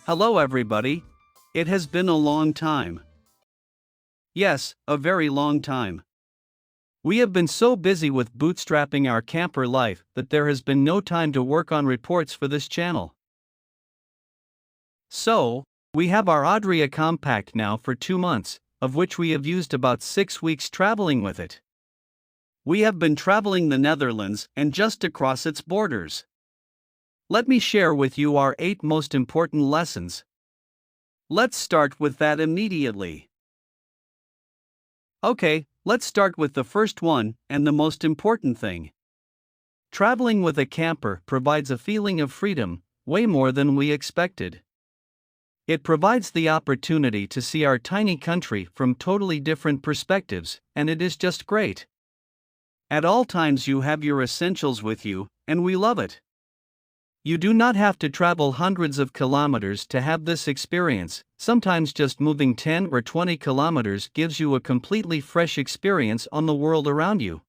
Hello everybody. It has been a long time. Yes, a very long time. We have been so busy with bootstrapping our camper life that there has been no time to work on reports for this channel. So, we have our Adria Compact now for 2 months, of which we have used about 6 weeks traveling with it. We have been traveling the Netherlands and just across its borders. Let me share with you our 8 most important lessons. Let's start with that immediately. Okay, let's start with the first one, and the most important thing. Traveling with a camper provides a feeling of freedom, way more than we expected. It provides the opportunity to see our tiny country from totally different perspectives, and it is just great. At all times you have your essentials with you, and we love it. You do not have to travel hundreds of kilometers to have this experience. Sometimes just moving 10 or 20 kilometers gives you a completely fresh experience on the world around you.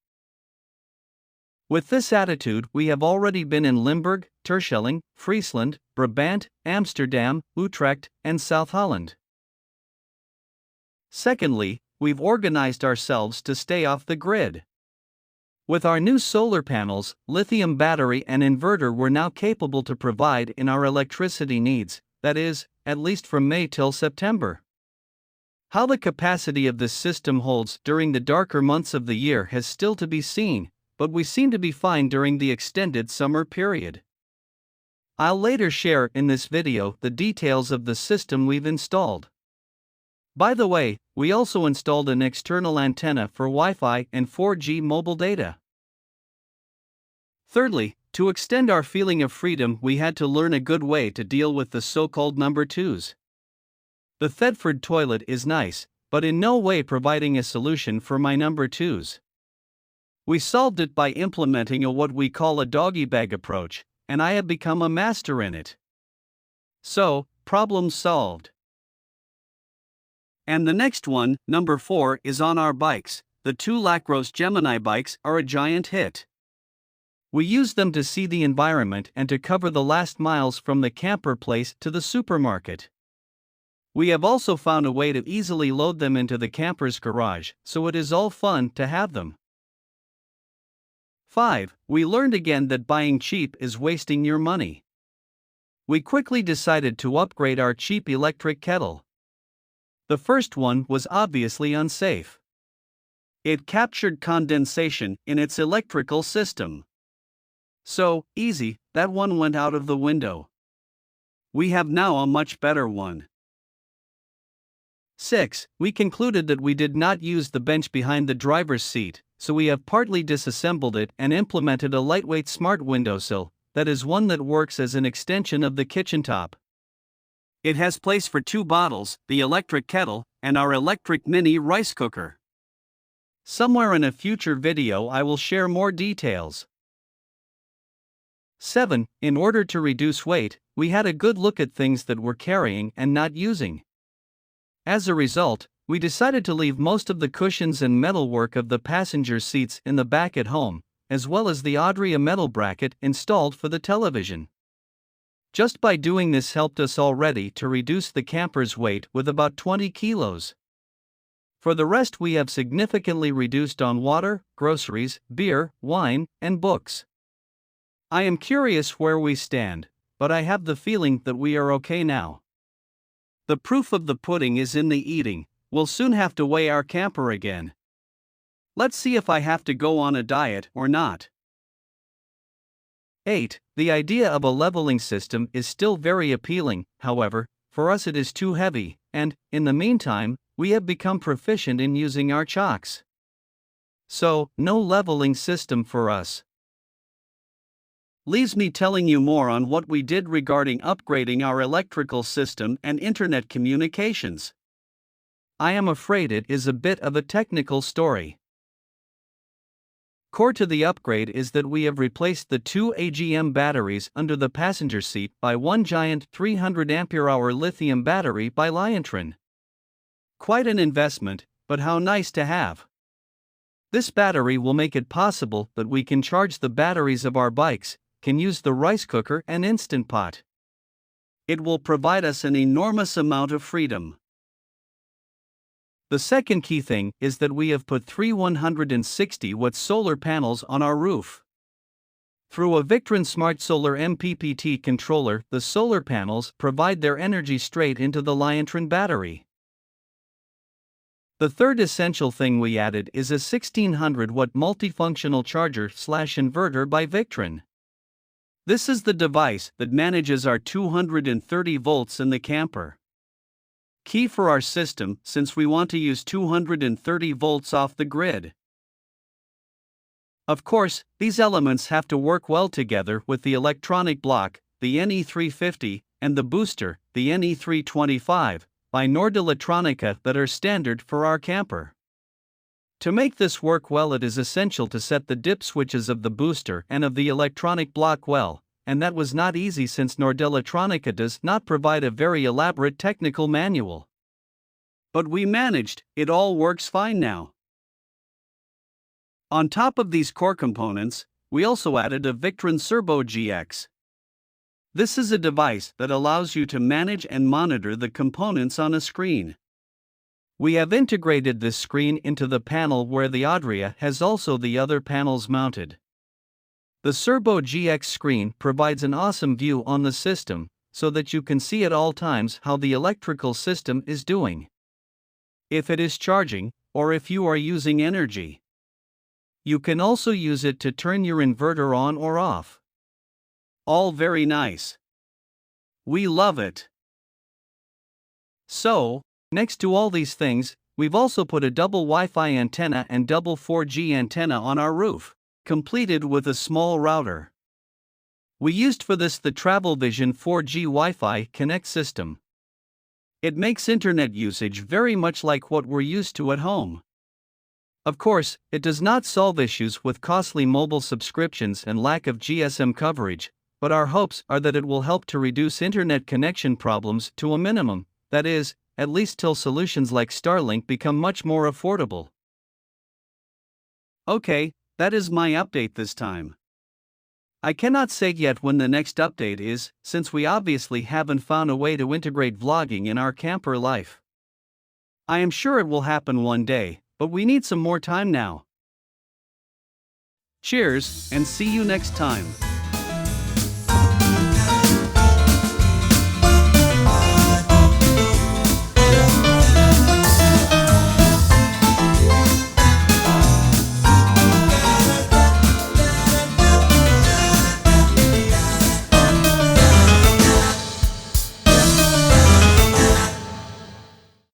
With this attitude, we have already been in Limburg, Terschelling, Friesland, Brabant, Amsterdam, Utrecht, and South Holland. Secondly, we've organized ourselves to stay off the grid. With our new solar panels, lithium battery and inverter we're now capable to provide in our electricity needs, that is, at least from May till September. How the capacity of this system holds during the darker months of the year has still to be seen, but we seem to be fine during the extended summer period. I'll later share in this video the details of the system we've installed. By the way, we also installed an external antenna for Wi-Fi and 4G mobile data. Thirdly, to extend our feeling of freedom, we had to learn a good way to deal with the so-called number twos. The Thetford toilet is nice, but in no way providing a solution for my number twos. We solved it by implementing what we call a doggy bag approach, and I have become a master in it. So, problem solved. And the next one, number 4, is on our bikes. The 2 Lacros Gemini bikes are a giant hit. We use them to see the environment and to cover the last miles from the camper place to the supermarket. We have also found a way to easily load them into the camper's garage, so it is all fun to have them. 5. We learned again that buying cheap is wasting your money. We quickly decided to upgrade our cheap electric kettle. The first one was obviously unsafe. It captured condensation in its electrical system. So, easy, that one went out of the window. We have now a much better one. 6. We concluded that we did not use the bench behind the driver's seat, so we have partly disassembled it and implemented a lightweight smart windowsill, that is one that works as an extension of the kitchen top. It has place for 2 bottles, the electric kettle, and our electric mini rice cooker. Somewhere in a future video I will share more details. 7. In order to reduce weight, we had a good look at things that we're carrying and not using. As a result, we decided to leave most of the cushions and metalwork of the passenger seats in the back at home, as well as the Adria metal bracket installed for the television. Just by doing this helped us already to reduce the camper's weight with about 20 kilos. For the rest we have significantly reduced on water, groceries, beer, wine, and books. I am curious where we stand, but I have the feeling that we are okay now. The proof of the pudding is in the eating. We'll soon have to weigh our camper again. Let's see if I have to go on a diet or not. 8. The idea of a leveling system is still very appealing, however, for us it is too heavy, and, in the meantime, we have become proficient in using our chocks. So, no leveling system for us. Leaves me telling you more on what we did regarding upgrading our electrical system and internet communications. I am afraid it is a bit of a technical story. Core to the upgrade is that we have replaced the 2 AGM batteries under the passenger seat by one giant 300 ampere-hour lithium battery by Liontron. Quite an investment, but how nice to have. This battery will make it possible that we can charge the batteries of our bikes, can use the rice cooker and Instant Pot. It will provide us an enormous amount of freedom. The second key thing is that we have put three 160-watt solar panels on our roof. Through a Victron Smart Solar MPPT controller, the solar panels provide their energy straight into the Liantron battery. The third essential thing we added is a 1600-watt multifunctional charger/inverter by Victron. This is the device that manages our 230 volts in the camper. Key for our system since we want to use 230 volts off the grid. Of course, these elements have to work well together with the electronic block, the NE350, and the booster, the NE325, by Nordelectronica that are standard for our camper. To make this work well, it is essential to set the dip switches of the booster and of the electronic block well, and that was not easy since Nordelectronica does not provide a very elaborate technical manual. But we managed, it all works fine now. On top of these core components, we also added a Victron Serbo GX. This is a device that allows you to manage and monitor the components on a screen. We have integrated this screen into the panel where the Adria has also the other panels mounted. The Serbo GX screen provides an awesome view on the system, so that you can see at all times how the electrical system is doing. If it is charging, or if you are using energy. You can also use it to turn your inverter on or off. All very nice. We love it. So, next to all these things, we've also put a double Wi-Fi antenna and double 4G antenna on our roof, completed with a small router. We used for this the TravelVision 4G Wi-Fi Connect system. It makes internet usage very much like what we're used to at home. Of course, it does not solve issues with costly mobile subscriptions and lack of GSM coverage, but our hopes are that it will help to reduce internet connection problems to a minimum, that is, at least till solutions like Starlink become much more affordable. Okay, that is my update this time. I cannot say yet when the next update is, since we obviously haven't found a way to integrate vlogging in our camper life. I am sure it will happen one day, but we need some more time now. Cheers, and see you next time.